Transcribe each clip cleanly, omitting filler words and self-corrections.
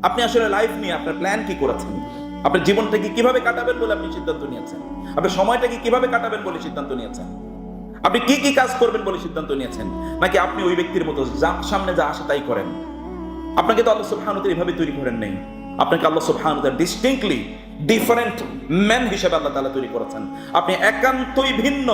আপনি আসলে লাইফ নিয়ে আপনার প্ল্যান কি করেছেন? আপনার জীবনটাকে কিভাবে কাটাবেন বলে আপনি সিদ্ধান্ত নিয়েছেন? আপনার সময়টাকে কিভাবে কাটাবেন বলে সিদ্ধান্ত নিয়েছেন? আপনি কি কি কাজ করবেন বলে সিদ্ধান্ত নিয়েছেন? নাকি আপনি ওই ব্যক্তির মতো সামনে যা আসে তাই করেন? আপনাকে তো আল্লাহ সুবহানাহু ওয়া তাআলা এভাবে তৈরি করেন নাই। আপনাকে আল্লাহ সুবহানাহু ওয়া তাআলা ডিস্টিংক্টলি ডিফারেন্ট ম্যান হিসেবে আল্লাহ তাআলা তৈরি করেছেন। আপনি একান্তই ভিন্ন,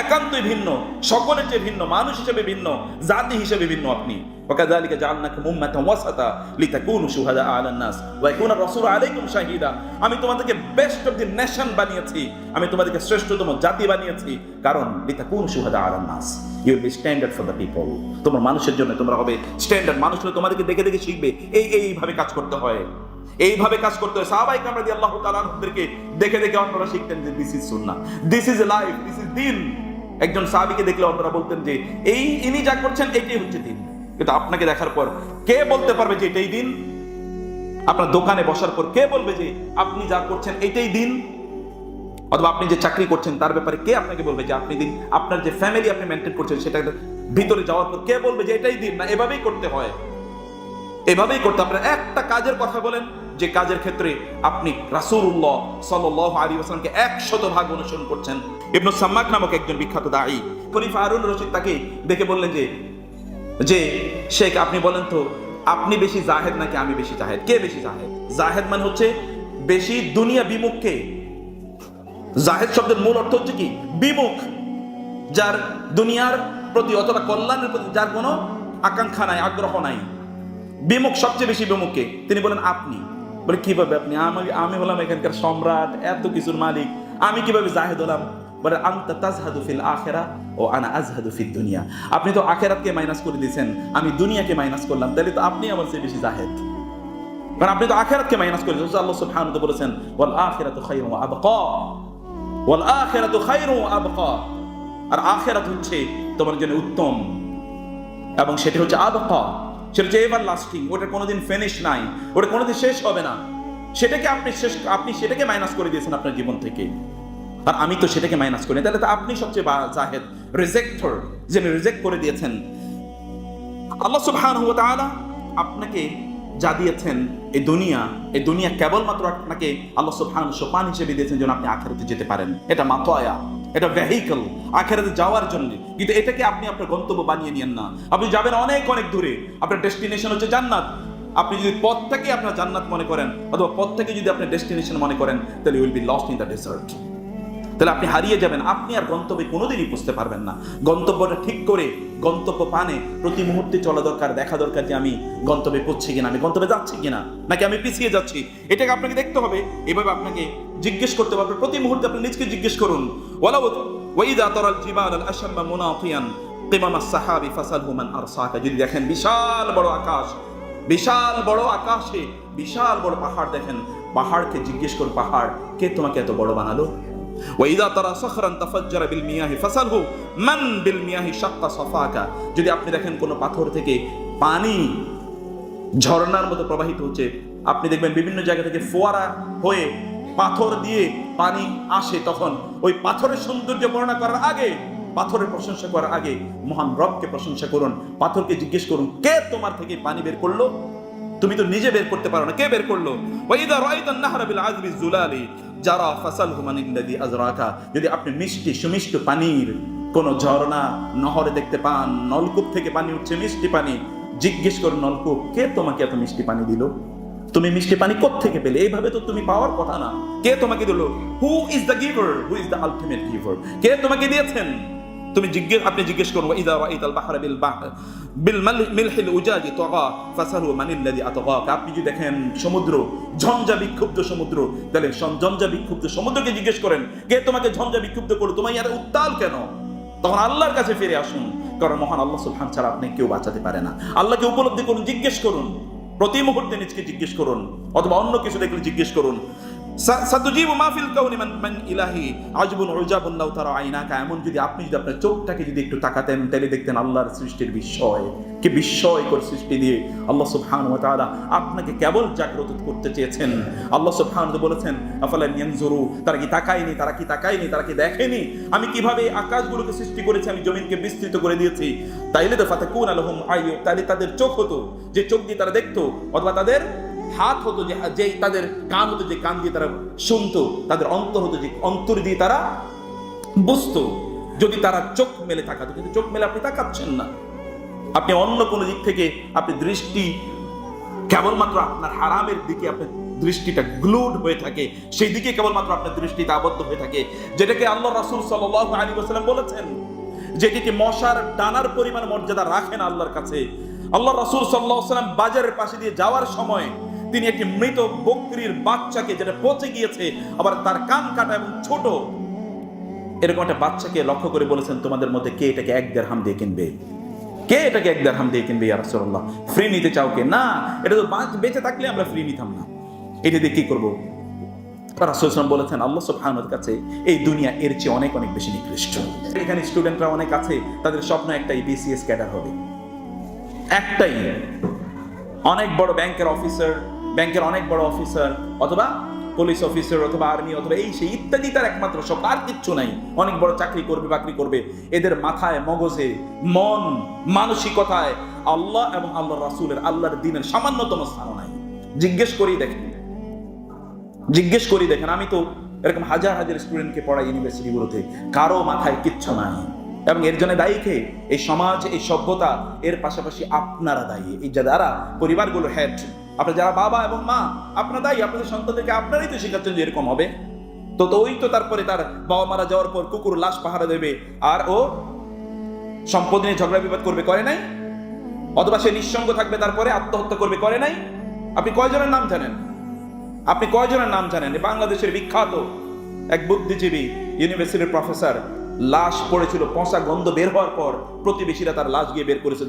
একান্তই ভিন্ন, সকলের চেয়ে ভিন্ন, মানুষ হিসেবে ভিন্ন, জাতি হিসেবে ভিন্ন আপনি। ওয়াকাযালিকা জাআলনাকুম উম্মাতান ওয়াসাতা লিতাকুনু শুহাদাআ আলান নাস ওয়া ইয়াকুনা রাসূলু আলাইকুম শাহীদা। আমি তোমাদেরকে বেস্ট অফ দি নেশন বানিয়েছি, আমি তোমাদেরকে শ্রেষ্ঠতম জাতি বানিয়েছি, কারণ লিতাকুনু শুহাদাআ আলান নাস, you will be standard for the people. তোমরা মানুষের জন্য তোমরা হবে স্ট্যান্ডার্ড। মানুষরা তোমাদেরকে দেখে দেখে শিখবে, এইভাবে কাজ করতে হয়, এইভাবে কাজ করতে হয়। সাহাবায়ে কেরাম রাদিয়াল্লাহু তাআলা আনহুদেরকে দেখে দেখে অন্যরা শিখতেন যে this is Sunnah, this is life, this is দ্বীন। একজন সাহাবীকে দেখলে অন্যরা বলতেন যে ইনি যা করছেন এটাই হচ্ছে দ্বীন। কিন্তু আপনাকে দেখার পর কে বলতে পারবে যে এটাই দ্বীন? আপনার দোকানে বসার পর কে বলবে যে আপনি যা করছেন এটাই দ্বীন? অথবা আপনি যে চাকরি করছেন তার ব্যাপারে কে আপনাকে বলবে যে আপনি দ্বীন? আপনার যে ফ্যামিলি আপনি মেইনটেইন করছেন সেটা ভিতরে যাওয়ার পর কে বলবে যে এটাই দ্বীন? না, এভাবেই করতে হয়, এভাবেই করতে। আপনার একটা কাজের কথা বলেন যে কাজের ক্ষেত্রে আপনি রাসূলুল্লাহ সাল্লাল্লাহু আলাইহি ওয়াসাল্লামকে 100% অনুসরণ করছেন। ইবনে সাম্মাক নামক একজন বিখ্যাত দাঈ, খলিফা হারুন রশিদ তাকে দেখে বললেন যে শেখ, আপনি বলেন তো আপনি বেশি জাহেদ নাকি আমি বেশি জাহেদ? কে বেশি জাহেদ? জাহেদ মানে হচ্ছে বেশি দুনিয়া বিমুখ কে? জাহেদ শব্দের মূল অর্থ হচ্ছে কি? বিমুখ, যার দুনিয়ার প্রতি অথবা কল্যাণের প্রতি যার কোনো আকাঙ্ক্ষা নাই, আগ্রহ নাই। বিমুখ, সবচেয়ে বেশি বিমুখকে তিনি বলেন আপনি। বলে কিভাবে আপনি? আমি হলাম এখানকার সম্রাট, এত কিছুর মালিক, আমি কিভাবে জাহেদ হলাম? বলে আনতা তাজহাদু ফিল আখিরাহ ও আনা আজহাদু ফিদ দুনিয়া। আপনি তো আখিরাতকে মাইনাস করে দিয়েছেন, আমি দুনিয়াকে মাইনাস করলাম, তাহলে তো আপনি আমার চেয়ে বেশি জাহেদ, কারণ আপনি তো আখিরাতকে মাইনাস করে দিয়েছেন। আল্লাহ সুবহানাহু ওয়া তাআলা বলেছেন ওয়াল আখিরাতু খায়রুন ওয়া আবকা, ওয়াল আখিরাতু খায়রুন ওয়া আবকা, আর আখিরাত হচ্ছে তোমার জন্য উত্তম এবং সেটা হচ্ছে আবকা, সেটা হচ্ছে এভার লাস্টিং, ওটার কোনোদিন ফিনিশ নাই, ওটা কোনোদিন শেষ হবে না। সেটাকে আপনি সেটাকে মাইনাস করে দিয়েছেন আপনার জীবন থেকে, আর আমি তো সেটাকে মাইনাস করি। তাহলে তো আপনি সবচেয়ে জাহেদ, রিজেক্টর, যিনি রিজেক্ট করে দিয়েছেন। আল্লাহ সুবহানাহু ওয়া তাআলা আপনাকে যা দিয়েছেন এই দুনিয়া কেবলমাত্র আপনাকে আল্লাহ সুবহানাহু সোপান হিসেবে দিয়েছেন যেন আপনি আখিরাতে যেতে পারেন। এটা মাতায়া, এটা ভেহিকল আখিরাতে যাওয়ার জন্য, কিন্তু এটাকে আপনি আপনার গন্তব্য বানিয়ে নিয়েন না। আপনি যাবেন অনেক অনেক দূরে, আপনার ডেস্টিনেশন হচ্ছে জান্নাত। আপনি যদি পথটাকে আপনার জান্নাত মনে করেন অথবা পথটাকে যদি আপনি ডেস্টিনেশন মনে করেন, তাহলে you will be lost in the desert. তাহলে আপনি হারিয়ে যাবেন, আপনি আর গন্তব্যে কোনোদিনই পৌঁছতে পারবেন না। গন্তব্যটা ঠিক করে গন্তব্য পানে প্রতি মুহূর্তে চলা দরকার, দেখা দরকার যে আমি গন্তব্যে পৌঁছছি কিনা, আমি গন্তব্যে যাচ্ছি কিনা, নাকি আমি পিছিয়ে যাচ্ছি। এটাকে আপনাকে দেখতে হবে, এভাবে আপনাকে জিজ্ঞেস করতে হবে। প্রতি মুহূর্তে আপনি নিজেকে জিজ্ঞেস করুন, ওয়াইদা তারাল জিবাল আল আশাম্মা মুনাফিয়ান কিমামাস সাহাবি ফাসালহু মান আরসাকা। যদি দেখেন বিশাল বড় আকাশ, বিশাল বড় আকাশে বিশাল বড় পাহাড় দেখেন, পাহাড়কে জিজ্ঞেস করুন, পাহাড় কে তোমাকে এত বড় বানালো? ওয়াইদা তারা সাখরান তাফাজ্জারা বিল মিয়াহি ফাসালহু মান বিল মিয়াহি শাক্কা সাফাকা। যদি আপনি দেখেন কোন পাথর থেকে পানি ঝর্ণার মতো প্রবাহিত হচ্ছে, আপনি দেখবেন বিভিন্ন জায়গা থেকে ফোয়ারা হয়ে পাথর দিয়ে পানি আসে, তখন ওই পাথরের সৌন্দর্য বর্ণনা করার আগে, পাথরের প্রশংসা করার আগে মহান রবকে প্রশংসা করুন। পাথরকে জিজ্ঞেস করুন, কে তোমার থেকে পানি বের করলো? তুমি তো নিজে বের করতে পারো না, কে বের করলো? ওয়াইদা রাআইতান নাহরা বিল আযবি যুলালি যারা ফাসালহু মানিল্লাযী আযরাকা। যদি আপনি মিষ্টি সুমিষ্ট পানির কোন ঝর্ণা নহরে দেখতে পান, নলকূপ থেকে পানি উঠছে মিষ্টি পানি, জিজ্ঞেস করুন নলকূপ, কে তোমাকে এত মিষ্টি পানি দিল? তুমি মিষ্টি পানি কোত্থেকে পেলে? এইভাবে তো তুমি পাওয়ার কথা না। কে তোমাকে দিল? Who is the giver, who is the ultimate giver? কে তোমাকে দিয়েছেন? আপনি জিজ্ঞেস করুন ওয়াইদা রাআইতাল বাহরা বিল মিলহিল উজাজি তাগা ফাসালহু মানিল্লাযী আতগাকা। আপনি যদি দেখেন সমুদ্র ঝঞ্ঝা বিক্ষুব্ধ সমুদ্র, তাহলে ঝঞ্ঝা বিক্ষুব্ধ সমুদ্রকে জিজ্ঞেস করেন, কে তোমাকে ঝঞ্ঝা বিক্ষুব্ধ করলো? তোমায় এত উত্তাল কেন? তখন আল্লাহর কাছে ফিরে আসুন, কারণ মহান আল্লাহ সুবহান ছাড়া আপনি কেউ বাঁচাতে পারে না। আল্লাহকে উপলব্ধি করুন, জিজ্ঞেস করুন, প্রতি মুহূর্তে নিজকে জিজ্ঞেস করুন, অথবা অন্য কিছু দেখলে জিজ্ঞেস করুন। সাতুজিবু মা ফিল কাউনি মান ইলাহি আজবুন উজাবুন লাউ তারা আইনাকা। এমন যদি আপনি যদি আপনার চোখটাকে যদি একটু তাকাতেন, তাহলে দেখতেন আল্লাহর সৃষ্টির বিস্ময়, কি বিস্ময়কর সৃষ্টি দিয়ে আল্লাহ সুবহানাহু ওয়া তাআলা আপনাকে কেবল জাগ্রত করতে চেয়েছেন। আল্লাহ সুবহানাহু ওয়া তাআলা বলেছেন আফালাম ইয়ানজুরু, তারা কি তাকায়নি, তারা কি দেখেনি আমি কিভাবে আকাশগুলোকে সৃষ্টি করেছি, আমি জমিনকে বিস্তৃত করে দিয়েছি। তাইলে তো ফাতাকুন লাহুম আইয়ু, তাহলে তাদের চোখ হতো যে চোখ দিয়ে তারা দেখতো, অথবা তাদের হাত হতো যে তাদের কান হতো যে কান দিয়ে তারা শুনতো, তাদের অন্তর হতো যে অন্তর দিয়ে তারা বুঝতো, যদি তারা চোখ মেলে তাকাতো। কিন্তু চোখ মেলে আপনি তাকাচ্ছেন না, আপনি অন্য কোনো দিক থেকে আপনি দৃষ্টি কেবলমাত্র আপনার হারামের দিকে আপনার দৃষ্টিটা গ্লুড হয়ে থাকে, সেই দিকে কেবলমাত্র আপনার দৃষ্টিতে আবদ্ধ হয়ে থাকে, যেটাকে আল্লাহ রাসূল সাল্লাল্লাহু আলাইহি ওয়াসাল্লাম বলেছেন যেটিকে মশার ডানার পরিমাণ মর্যাদা রাখেন আল্লাহর কাছে। আল্লাহ রাসূল সাল্লাল্লাহু আলাইহি ওয়াসাল্লাম বাজারের পাশে দিয়ে যাওয়ার সময় তিনি একটি মৃত বকরির বাচ্চাকে, যেটা পচে গিয়েছে, আবার তার কান কাটা এবং ছোট, এরকম একটা বাচ্চাকে লক্ষ্য করে বলেছেন, তোমাদের মধ্যে কে এটাকে 1 দিরহাম দিয়ে কিনবে? কে এটাকে 1 দিরহাম দিয়ে কিনবে ইয়া রাসূলুল্লাহ? ফ্রি নিতে চাও কে? না, এটা তো বেঁচে থাকলে আমরা ফ্রি নিতাম না, এটা দিয়ে কি করবো? রাসূল সাল্লাল্লাহু আলাইহি ওয়াসাল্লাম বলেছেন, আল্লাহ সুবহানাহু ওয়া তাআলার কাছে এই দুনিয়া এর চেয়ে অনেক অনেক বেশি নিকৃষ্ট। এখানে স্টুডেন্টরা অনেক আছে, তাদের স্বপ্ন একটাই, বিসিএস ক্যাডার হবে, একটাই, অনেক বড় ব্যাংকের অফিসার, ব্যাংকের অনেক বড় অফিসার, অথবা পুলিশ অফিসার, অথবা আর্মি, অথবা এই সেই ইত্যাদি তার একমাত্র স্বপ্ন, আর কিচ্ছু নাই। অনেক বড় চাকরি করবে, বাকরি করবে, এদের মাথায়, মগজে, মন, মানসিকতায় আল্লাহ এবং আল্লাহ রাসূলের, আল্লাহর দ্বীনের সামান্যতম স্থান নাই। জিজ্ঞেস করি দেখেন, আমি তো এরকম হাজার হাজার স্টুডেন্টকে পড়াই ইউনিভার্সিটিগুলোতে, কারো মাথায় কিচ্ছু নাই। এবং এর জন্য দায়ী কে? এই সমাজ, এই সভ্যতা, এর পাশাপাশি আপনারা দায়ী। এই যারা পরিবারগুলো হেড, আপনারা যারা বাবা এবং মা, আপনারা দায়ী। আপনাদের সন্তানদেরকে আপনারাই তো শেখাচ্ছেন যে এরকম হবে। তো ওই তো তারপরে তার বাবা মারা যাওয়ার পর কুকুর লাশ পাহারা দেবে, আর ও সম্পদ নিয়ে ঝগড়া বিবাদ করবে, করে নাই? অথবা সে নিঃসঙ্গ থাকবে, তারপরে আত্মহত্যা করবে, করে নাই? আপনি কয়জনের নাম জানেন? বাংলাদেশের বিখ্যাত এক বুদ্ধিজীবী, ইউনিভার্সিটির প্রফেসর, লাশ পড়েছিল, পচা গন্ধ বের হওয়ার পর প্রতিবেশীরা তার লাশ গিয়ে বের করেছে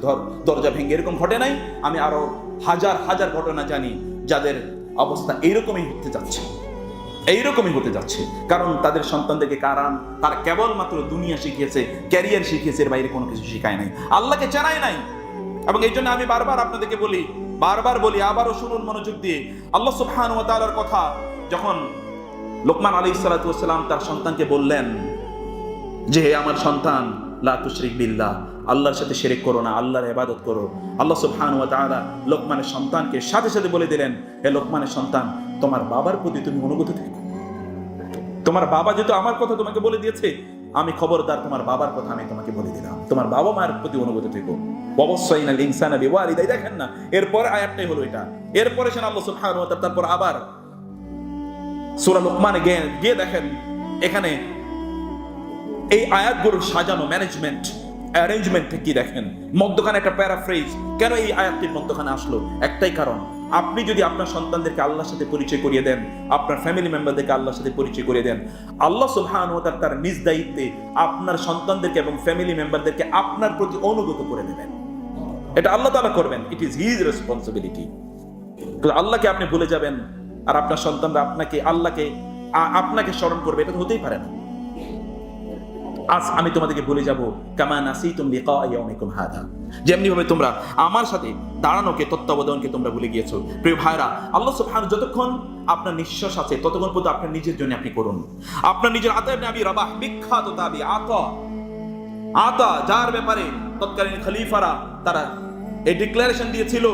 দরজা ভেঙে। এরকম ঘটে নাই? আমি আরো হাজার হাজার ঘটনা জানি যাদের অবস্থা এইরকমই হতে যাচ্ছে, কারণ তাদের সন্তানদেরকে তারা কেবলমাত্র দুনিয়া শিখিয়েছে, ক্যারিয়ার শিখিয়েছে, এর বাইরে কোনো কিছু শিখায় নাই, আল্লাহকে জানায় নাই। এবং এই জন্য আমি বারবার আপনাদেরকে বলি, আবারও শুনুন মনোযোগ দিয়ে, আল্লাহ সুবহানাহু ওয়া তাআলার কথা যখন লোকমান আলাইহিস সালাতু ওয়াস সালাম তার সন্তানকে বললেন যে, হে আমার সন্তান, লা তুশরিক বিল্লাহ, আল্লাহর সাথে শিরক করো না, আল্লাহর ইবাদত করো। আল্লাহ সুবহানাহু ওয়া তাআলা লোকমানের সন্তানকে সাথে সাথে বলে দিলেন, হে লোকমানের সন্তান, তোমার বাবার প্রতি তুমি অনুগত থেকো। তোমার বাবা যেহেতু আমার কথা তোমাকে বলে দিয়েছে, আমি খবরদার তোমার বাবার কথা আমি তোমাকে বলে দিলাম, তোমার বাবা মায়ের প্রতি অনুগত থেকো। ওয়াসাইনাল ইনসানা বিওয়ালিদাইহি, দেখেন না, এরপরে আয়াতটাই হলো এটা। এরপরে শুনে আল্লাহ সুবহানাহু ওয়া তাআলা তারপর আবার সূরা লোকমানে গিয়ে দেখেন, এখানে এই আয়াতগুলোর সাজানো অ্যারেঞ্জমেন্ট কি দেখেন, মধ্যখানে একটা প্যারাফ্রেজ। কেন এই আয়াতটির মধ্যখানে আসলো? একটাই কারণ, আপনি যদি আপনার সন্তানদেরকে আল্লাহর সাথে পরিচয় করিয়ে দেন, আপনার ফ্যামিলি মেম্বারদেরকে আল্লাহর সাথে পরিচয় করিয়ে দেন, আল্লাহ সুবহানাহু ওয়া তাআলা তার নিজ দায়িত্বে আপনার সন্তানদেরকে এবং ফ্যামিলি মেম্বারদেরকে আপনার প্রতি অনুগত করে দেবেন। এটা আল্লাহ তাআলা করবেন, ইট ইজ হিজ রেসপন্সিবিলিটি। তো আল্লাহকে আপনি ভুলে যাবেন আর আপনার সন্তানরা আপনাকে স্মরণ করবে, এটা তো হতেই পারে না। আজ আমি তোমাদেরকে বলে যাব, কামা নাসিতুম লিকা ইয়াউমিকুম হাদা, যেমনি ভাবে তোমরা আমার সাথে দাঁড়ানোকে, তত্ত্বাবধানকে তোমরা ভুলে গিয়েছো। প্রিয় ভাইরা, আল্লাহ সুবহানাহু, যতক্ষণ আপনার নিঃশ্বাস আছে ততক্ষণ পর্যন্ত আপনার নিজের জন্য আপনি করুন। আপনার নিজের আতা ইবনে আবি রাবাহ, বিখ্যাত তাবী, আতা যার ব্যাপারে তৎকালীন খলিফারা তারা এই ডিক্লারেশন দিয়েছিল,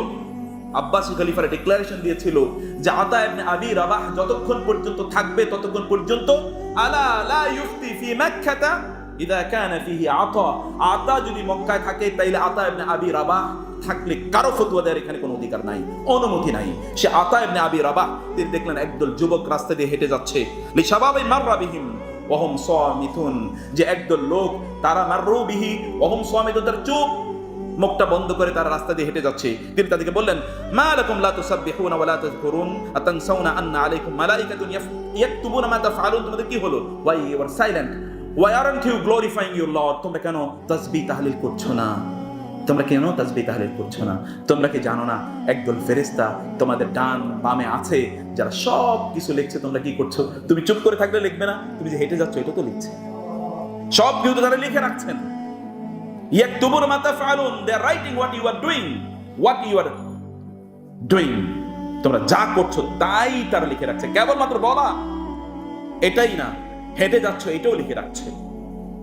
আব্বাসী খলিফারা ডিক্লারেশন দিয়েছিল যে আতা ইবনে আবি রাবাহ যতক্ষণ পর্যন্ত থাকবে ততক্ষণ পর্যন্ত আলা লা ইফতি ফি মাক্কাতা ইদা কানা ফিহি আতা যদি মক্কায় থাকে তাইলে আতা ইবনে আবি রাবাহ থাকলে কারো ফতোয়া দেওয়ার এখানে কোনো অধিকার নাই, অনুমতি নাই। সে আতা ইবনে আবি রাবাহ, তিনি দেখলেন একদল যুবক রাস্তা দিয়ে হেঁটে যাচ্ছে, লিশাবাবি মাররা বিহিম ওয়া হুম সামিতুন, যে একদল লোক তারা মাররু বিহি ওয়া হুম সামিতুন, তার চুপ, মুখটা বন্ধ করে তারা রাস্তা দিয়ে হেঁটে যাচ্ছে। তিনি তাদেরকে বললেন, মা লাকুম লা তুসাব্বিহুনা ওয়া লা তাযকুরুন আতানসাউনা আন্না আলাইকুম মালাইকাতুন ইয়াকতুবুনা মা তাফআলুন, তোমাদের কি হলো? Why you are silent, why aren't you glorifying your Lord, তোমরা কেন তাসবিহ তাহলিল করছো না? তোমরা কি জানো না একদল ফেরেশতা তোমাদের ডান বামে আছে যারা সব কিছু লিখছে? তোমরা কি করছো? তুমি চুপ করে থাকলে লিখবে না? তুমি যে হেঁটে যাচ্ছ এটা তো লিখছে, সব কিছু তারা লিখে রাখছেন। ইয়াকতুবুনা মা তাফআলুন, they are writing what you are doing, তোমরা যা করছো তাই তারা লিখে রাখছে। কেবলমাত্র বলা এটাই না, হেঁটে যাচ্ছ এটাও লিখে রাখছে।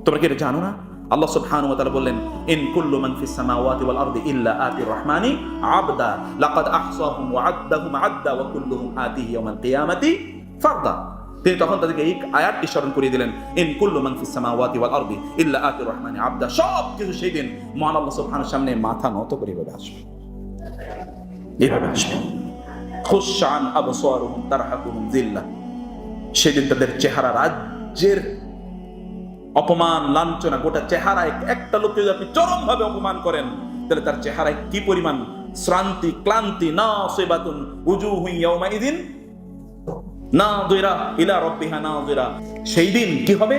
তোমরা কি এটা জানো না? আল্লাহ সুবহানাহু ওয়া তাআলা বললেন, ইন কুল্লু মান ফিস সামাওয়াতি ওয়াল আরদি ইল্লা আতির রহমানি আবদা লাকাদ আহসাহুম ওয়া আদ্দাহুম আদ্দা ওয়া কুল্লুহুম আতিহি ইয়াওমাল কিয়ামাতি ফারদা। তিনি তখন তাদেরকে এই আয়াতটি স্মরণ করিয়ে দিলেন, ইন কুল্লু মান ফিস সামাওয়াতি ওয়াল আরদি ইল্লা আতির রহমানি আবদা। সব কিছু সেই দিন মহান আল্লাহ সুবহানাহুর সামনে মাথা নত করে এভাবে আসবে, এভাবে আসবে। খুশআন আবসারুহুম তারহাকুহুম যিল্লাহ। সেদিন তাদের চেহারা, রাজ্যের অপমান, লাঞ্ছনা, গোটা চেহারায় একটা লোককে যদি আপনি চরম ভাবে অপমান করেন, তাহলে তার চেহারায় কি পরিমাণ শ্রান্তি, ক্লান্তি, নাসিবাতুন উজুহু ইয়াওমাইদিন নাযিরা ইলা রাব্বিহা নাযিরা। সেই দিন কি হবে?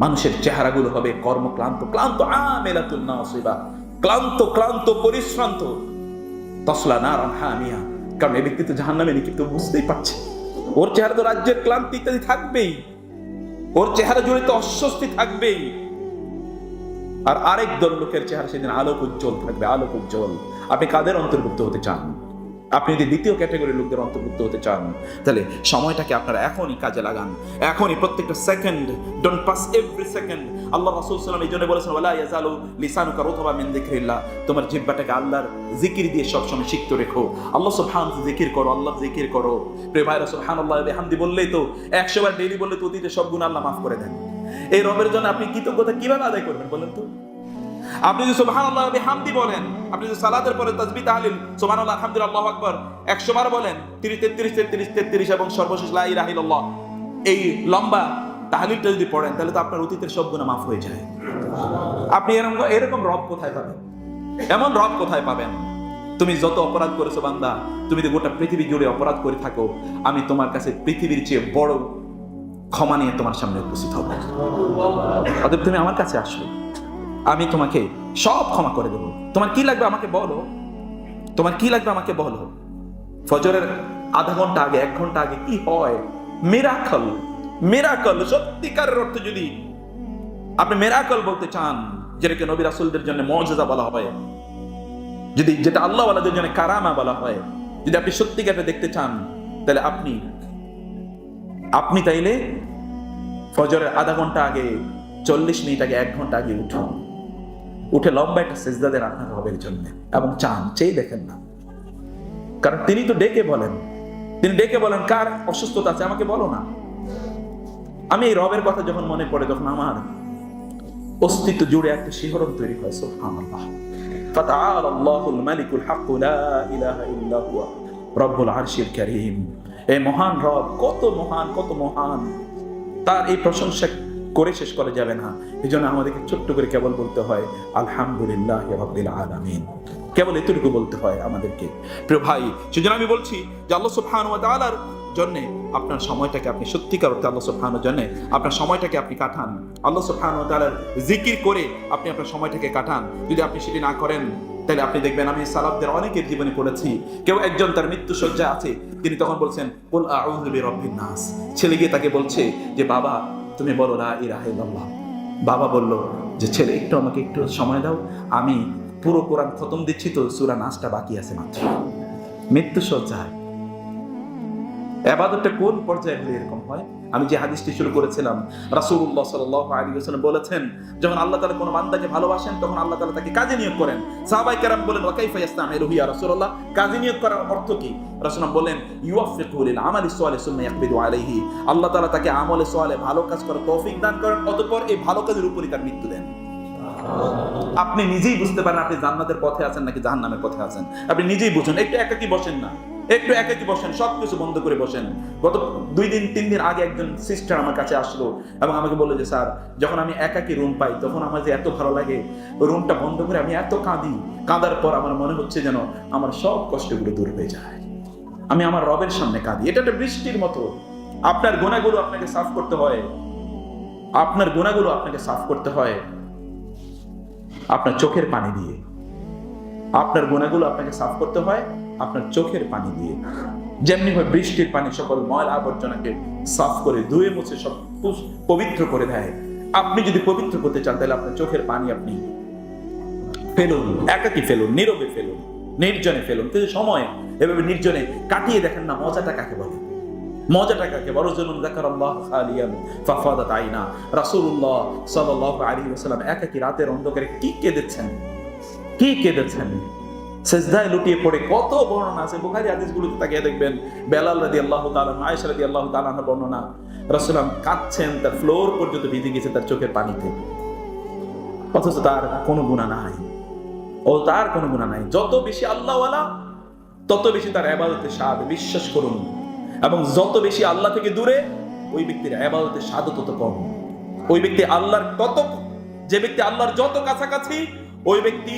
মানুষের চেহারাগুলো হবে কর্মক্লান্ত, ক্লান্ত, আমিলাতুন নাসিবা, ক্লান্ত ক্লান্ত পরিশ্রান্ত। তাসলা নারান হামিয়া, কারণ এই ব্যক্তি তো জাহান্নামে নিক্ষিপ্ত, বুঝতেই পারছে। ওর চেহারা তো রাজ্যের ক্লান্তি ইত্যাদি থাকবেই, ওর চেহারা জুড়ে তো অস্বস্তি থাকবেই। আর আরেক দল লোকের চেহারা সেদিন আলোক উজ্জ্বল থাকবে, আলোক উজ্জ্বল। আপনি কাদের অন্তর্ভুক্ত হতে চান? আপনি যদি দ্বিতীয় ক্যাটাগরির লোকদের অন্তর্ভুক্ত হতে চান, তাহলে সময়টাকে আপনারা এখনই কাজে লাগান, এখনই প্রত্যেকটা second, don't pass every second. Allah রাসূল সাল্লাল্লাহু আলাইহি ওয়াসাল্লাম এই জন্য বলেছেন, ওয়ালা ইয়াজালু লিসানুকা রাতবা মিন যিকরিল্লাহ, তোমার জিহ্বাটাকে আল্লাহর জিকির দিয়ে সবসময় সিক্ত রেখো। আল্লাহ সুবহানাহু জিকির করো, আল্লাহ জিকির করো। প্রিয় ভাইরা, সুবহানাল্লাহি ওয়া বিহামদি বললেই তো, 100 বার ডেইলি বললে তো অতীতে সব গুনাহ আল্লাহ মাফ করে দেন। এই রবের জন্য আপনি কৃতজ্ঞতা কিভাবে আদায় করবেন বলেন তো? আপনি যদি সুবহানাল্লাহ ওয়া বিহামদি বলেন, আপনি যদি সালাতের পরে তাসবিহ তাহলিল সুবহানাল্লাহ আলহামদুলিল্লাহ আল্লাহু আকবার 100 বার বলেন, 30 33 33 33 এবং সর্বশেষ লা ইলাহা ইল্লাল্লাহ, এই লম্বা তাহলিলটা যদি পড়েন, তাহলে তো আপনার অতীতের সব গুনাহ মাফ হয়ে যায়। আপনি এরকম রব কোথায় পাবেন? এমন রব কোথায় পাবেন? তুমি যত অপরাধ করেছো বান্দা, তুমি যদি গোটা পৃথিবী জুড়ে অপরাধ করে থাকো, আমি তোমার কাছে পৃথিবীর চেয়ে বড় ক্ষমা নিয়ে তোমার সামনে উপস্থিত হব। অতএব তুমি আমার কাছে আসো, আমি তোমাকে সব ক্ষমা করে দেবো। তোমার কি লাগবে আমাকে বলো, তোমার কি লাগবে আমাকে বলো। ফজরের আধা ঘন্টা আগে, 1 ঘন্টা আগে কি হয়? Miracle, miracle. সত্যিকারের অর্থে যদি আপনি মিরাকল বলতে চান, যেটাকে নবী রাসূলদের জন্য মুজিজা বলা হয়, যদি যেটা আল্লাহ ওয়ালাদের জন্য কারামা বলা হয়, যদি আপনি সত্যিকারে দেখতে চান, তাহলে আপনি তাইলে ফজরের আধা ঘন্টা আগে, 40 মিনিট আগে, 1 ঘন্টা আগে উঠুন, উঠে লম্বা একটা সিজদা দেন আপনার রবের জন্য, এবং চান, চেয়ে দেখেন না। কারণ তিনি তো ডেকে বলেন, তিনি ডেকে বলেন, কার অসুস্থতা আছে আমাকে বলো না। আমি এই রবের কথা যখন মনে পড়ে, তখন আমার অস্তিত্ব জুড়ে একটা শিহরণ তৈরি হয়। সুবহানাল্লাহ। ফাতাআলা আল্লাহুল মালিকুল হক লা ইলাহা ইল্লা হুয়া রব্বুল আরশিল কারীম। এই মহান রব কত মহান, কত মহান, তার এই প্রশংসা করে শেষ করা যাবে না। এই জন্য আমাদেরকে ছোট্ট করে কেবল বলতে হয় আলহামদুলিল্লাহি রাব্বিল আলামিন, কেবল এতটুকু বলতে হয় আমাদেরকে। প্রিয় ভাই, সেজন্য আমি বলছি যে আল্লাহ সুবহানাহু ওয়া তাআলার জন্য আপনার সময়টাকে আপনি সত্যিকার অর্থে আল্লাহ সুবহানাহুর জন্য আপনার সময়টাকে আপনি কাটান। আল্লাহ সুবহানাহু ওয়া তাআলার জিকির করে আপনি আপনার সময়টাকে কাটান। যদি আপনি সেটি না করেন, তাহলে আপনি দেখবেন, আমি সালাফদের অনেকের জীবনে পড়েছি, কেউ একজন তার মৃত্যু শয্যা আছে, তিনি তখন বলছেন কুল আউযু বিরাব্বিন নাস। ছেলে গিয়ে তাকে বলছে যে বাবা তুমি বলো লা ইলাহা ইল্লাল্লাহ। বাবা বলল যে ছেলে একটু আমাকে একটু সময় দাও, আমি পুরো কোরআন খতম দিচ্ছি, তো সূরা নাসটা বাকি আছে মাত্র। মৃত্যু শয্যায় ইবাদতটা কোন পর্যায়ে হলে এরকম হয়? আমি যে হাদিসটি শুরু করেছিলাম, রাসূলুল্লাহ সাল্লাল্লাহু আলাইহি ওয়াসাল্লাম বলেছেন, যখন আল্লাহ তাআলা কোনো বান্দাকে ভালোবাসেন, তখন আল্লাহ তাআলা তাকে কাজে নিয়োগ করেন। সাহাবায়ে কেরাম বলেন, ওয়া কাইফা ইস্তামিলু ইয়া রাসূলুল্লাহ, কাজে নিয়োগ করার অর্থ কি? রাসূলুল্লাহ বলেন, ইউওয়াফিকু লিল আমালি সালিহ সুম্মা ইয়াকবিদু আলাইহি। আল্লাহ তাআলা তাকে আমলে সালেহ, ভালো কাজ করার তৌফিক দান করেন, অতঃপর এই ভালো কাজের উপরই তার মৃত্যু দেন। আপনি নিজেই বুঝতে পারেন আপনি জান্নাতের পথে আছেন নাকি জাহান্নামের পথে আছেন। আপনি নিজেই বুঝুন। একটু একাকী বসেন না, একটু একাকী বসেন, সবকিছু বন্ধ করে বসেন। গত 2 দিন 3 দিন আগে একজন সিস্টার আমার কাছে আসলো এবং আমাকে বললো যে স্যার, যখন আমি একাকী রুম পাই, তখন আমার যে এত ভালো লাগে, রুমটা বন্ধ করে আমি এত কাঁদি, কাঁদার পর আমার মনে হচ্ছে যেন আমার সব কষ্টগুলো দূর হয়ে যায়। আমি আমার রবের সামনে কাঁদি। এটা একটা বৃষ্টির মতো। আপনার গুনাহগুলো আপনাকে সাফ করতে হয়, আপনার গুনাহগুলো আপনাকে সাফ করতে হয় আপনার চোখের পানি দিয়ে। আপনার গুনাহগুলো আপনাকে সাফ করতে হয় আপনার চোখের পানি দিয়ে। যেমনি ভাবে বৃষ্টির পানি সকল ময়লা আবর্জনাকে সাফ করে ধুয়ে মুছে সব পবিত্র করে দেয়, আপনি যদি পবিত্র করতে চান, তাহলে আপনার চোখের পানি আপনি ফেলুন, একাকী ফেলুন, নীরবে ফেলুন, নির্জনে ফেলুন। কিন্তু সময় এভাবে নির্জনে কাটিয়ে দেখেন না, মজাটা কাকে বলে। মজাটা কাকে? রাজুলুন যাকারাল্লাহ খালিয়ান ফাফাদাত আইনা। রাসূলুল্লাহ সাল্লাল্লাহু আলাইহি ওয়াসাল্লাম একাকী রাতের অন্ধকারে কি কেঁদেছেন, সিজদায় লুটিয়ে পড়ে। কত বর্ণনা আছে বুখারী হাদিসগুলোতে তাকিয়ে দেখবেন। বেলাল রাদিয়াল্লাহু তাআলা, আয়েশা রাদিয়াল্লাহু তাআলা বর্ণনা, রাসূলুল্লাহ কাঁদছেন, তার ফ্লোর পর্যন্ত ভিজে গেছে তার চোখের পানিতে, অথচ তার কোনো গুনাহ নাই। যত বেশি আল্লাহওয়ালা তত বেশি তার ইবাদতের স্বাদ, বিশ্বাস করুন। এবং যত বেশি আল্লাহ থেকে দূরে, ওই ব্যক্তির ইবাদতের স্বাদ তত কম। ওই ব্যক্তি যে ব্যক্তি আল্লাহর যত কাছাকাছি, ওই ব্যক্তি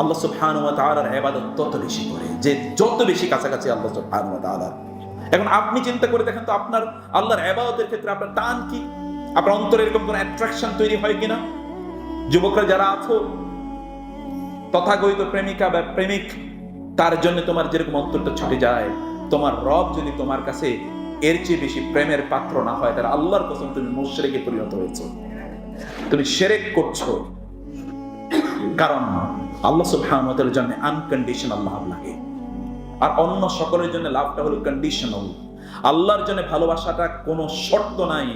আল্লাহ সুবহানাহু ওয়া তাআলার ইবাদত তত বেশি করে, যে যত বেশি কাছাকাছি আল্লাহ সুবহানাহু ওয়া তাআলা। এখন আপনি চিন্তা করে দেখেন তো, আপনার আল্লাহর ইবাদতের ক্ষেত্রে আপনার টান কি? আপনার অন্তরে এরকম কোনো অ্যাট্রাকশন তৈরি হয় কিনা? যুবকরা যারা আছো, তথাকথিত প্রেমিকা বা প্রেমিক, তার জন্য তোমার যেরকম অন্তরটা ছুটে যায়, তোমার রব যদি তোমার কাছে এর চেয়ে বেশি প্রেমের পাত্র না হয়, তাহলে আল্লাহর কসম তুমি মুশরিকে পরিণত হয়েছো, তুমি শিরক করছো। কারণ আল্লাহ সুবহানাহু ওয়া তাআলার জন্য আনকন্ডিশনাল লাভ লাগে, আর অন্য সকলের জন্য লাভটা হলো কন্ডিশনাল। আল্লাহর জন্য ভালোবাসাটা কোনো শর্ত নাই,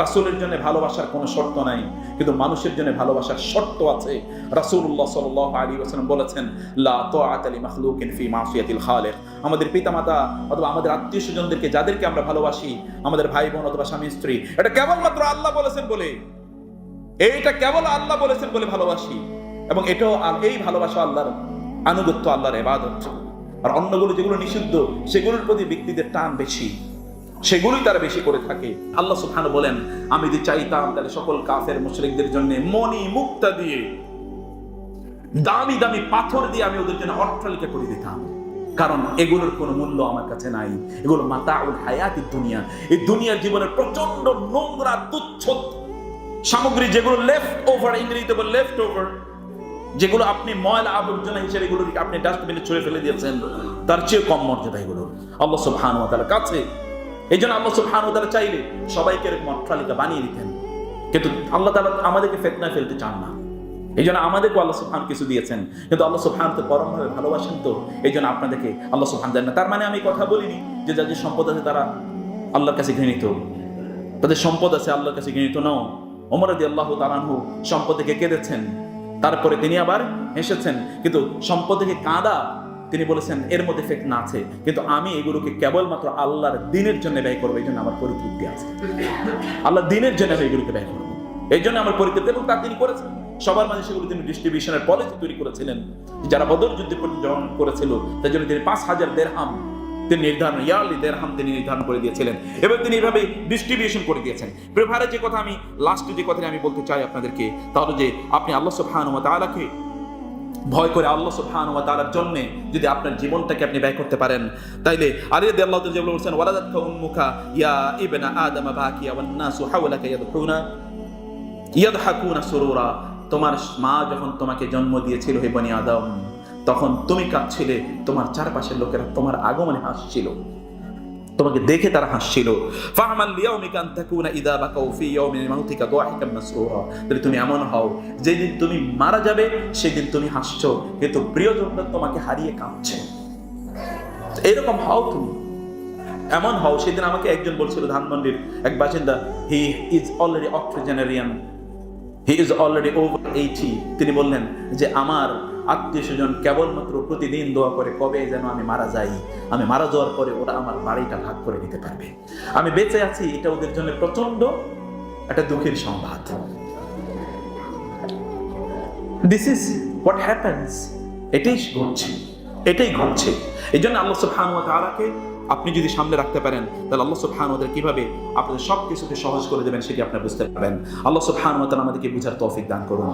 রাসূলের জন্য ভালোবাসার কোনো শর্ত নাই, কিন্তু মানুষের জন্য ভালোবাসার শর্ত আছে। রাসূলুল্লাহ সাল্লাল্লাহু আলাইহি ওয়াসাল্লাম বলেছেন, লা তাআতা লি মাখলুকিন ফি মাসিয়াতিল খালিক। আমাদের পিতামাতা অথবা আমাদের আত্মীয়-স্বজনদেরকে, যাদেরকে আমরা ভালোবাসি, আমাদের ভাই বোন অথবা স্বামী স্ত্রী, এটা কেবলমাত্র আল্লাহ বলেছেন বলে ভালোবাসি। এবং এটাও, এই ভালোবাসা আল্লাহর আনুগত্য, আল্লাহর ইবাদত। আর অন্যগুলো যেগুলো নিষিদ্ধ, সেগুলোর প্রতি ব্যক্তিদের টান বেশি, সেগুলোই তারা বেশি করে থাকে। আল্লাহ সুবহানাহু বলেন, আমি যদি চাইতাম তাহলে সকল কাফের মুশরিকদের জন্য মণি মুক্তা দিয়ে, দামি দামি পাথর দিয়ে আমি ওদের জন্য অট্টালিকা করে দিতাম। কারণ এগুলোর কোনো মূল্য আমার কাছে নাই। এগুলো মাতাউল হায়াতিদ দুনিয়া, এই দুনিয়ার জীবনের প্রচন্ড নোংরা তুচ্ছ সামগ্রী, যেগুলো লেফট ওভার, ইংরেজিতে বলে লেফট ওভার, যেগুলো আপনি ময়লা আবর্জনা হিসেবে এগুলো আপনি ডাস্টবিনে ছুঁড়ে ফেলে দিয়েছেন, তার চেয়ে কম মর্যাদা এগুলো আল্লাহ সুবহানাহু ওয়া তাআলার কাছে। এই জন্য আল্লাহ সুবহানাহু ওয়া তাআলা চাইলে সবাইকে এরকম অট্টালিকা বানিয়ে দিতেন, কিন্তু আল্লাহ তাআলা আমাদেরকে ফিতনায় ফেলতে চান না। এই জন্য আমাদেরকে আল্লাহ সুবহানাহু কিছু দিয়েছেন, কিন্তু আল্লাহ সুবহানাহু তো পরমভাবে ভালোবাসেন, তো এই জন্য আপনাদেরকে আল্লাহ সুবহানাহু দেন না। তার মানে আমি কথা বলিনি যে যাদের সম্পদ আছে তারা আল্লাহর কাছে ঘৃণিত, তাদের সম্পদ আছে আল্লাহর কাছে ঘৃণিত নও। ওমর রাদিয়াল্লাহু তাআলা আনহু সম্পদ থেকে কেঁদেছেন, তারপরে তিনি আবার হেসেছেন, কিন্তু সম্পদ থেকে কাঁদা, তিনি বলেছেন এর মধ্যে ফিতনা আছে, কিন্তু আমি এগুলোকে কেবলমাত্র আল্লাহর দ্বীনের জন্য ব্যয় করবো, এই জন্য আমার পরিতৃপ্তি আছে। আল্লাহর দ্বীনের জন্য আমি এগুলোকে ব্যয় করবো, এই জন্য আমার পরিতৃপ্তি। এবং তা তিনি করেছেন সবার মাঝে, সেগুলো তিনি ডিস্ট্রিবিউশনের পলিসি তৈরি করেছিলেন। যারা বদর যুদ্ধে জন্ম করেছিল তার জন্য তিনি 5,000 দিরহাম তিনি নির্ধারণ করে দিয়েছিলেন, এবং তিনি এইভাবে ডিস্ট্রিবিউশন করে দিয়েছেন। প্রেভারে যে কথা আমি লাস্টে যে কথাটা আমি বলতে চাই আপনাদেরকে, তাহলে যে আপনি আল্লাহ সুবহানাহু ওয়া তাআলাকে ভয় করে আল্লাহ সুবহানাহু ওয়া তাআলার জন্য যদি আপনার জীবনটাকে আপনি ব্যয় করতে পারেন, তাইলে আলী রাদিয়াল্লাহু তাআলা বলেছেন, ওয়ালাদাতকা উম্মুকা ইয়া ইবনা আদম বাকিয়া ওয়ান নাসু হাওলাকা ইয়াদহাকুনা সুরুরা। তোমার মা যখন তোমাকে জন্ম দিয়েছিল হে বনি আদম, তখন তুমি কাঁদছিলে, তোমার চারপাশের লোকেরা তোমার আগমনে হাসছিল, তোমাকে দেখে তারা হাসছিল। ফাহমাল লিয়াউমিকা আন তাকুনা ইযা বাকাউ ফি ইয়াউমিল মাউতিকা দাহিকান মাসরুরা। তাহলে তুমি এমন হও, যেদিন তুমি মারা যাবে সেদিন তুমি হাসছো, কিন্তু প্রিয়জনরা তোমাকে হারিয়ে কাঁদছে। এরকম হও, তুমি এমন হও। সেদিন আমাকে একজন বলছিল, ধানমন্ডির এক বাসিন্দা, he is already octogenarian, he is already over 80। তিনি বললেন যে আমার আত্মীয় স্বজন কেবলমাত্র প্রতিদিন দোয়া করে কবে যেন আমি মারা যাই, আমি মারা যাওয়ার পরে ওরা আমার বাড়িটা ভাগ করে নিতে পারবে। আমি বেঁচে আছি, এটা ওদের জন্য প্রচন্ড একটা দুঃখের সংবাদ। This is what happens. এটাই ঘটছে। এই জন্য আল্লাহ সুবহানাহু ওয়া তাআলাকে আপনি যদি সামনে রাখতে পারেন, তাহলে আল্লাহ সুবহানাহু ওয়া তাআলা কিভাবে আপনাদের সব কিছুকে সহজ করে দেবেন সেটি আপনি বুঝতে পারবেন। আল্লাহ সুবহানাহু ওয়া তাআলা আমাদেরকে বুঝার তৌফিক দান করুন।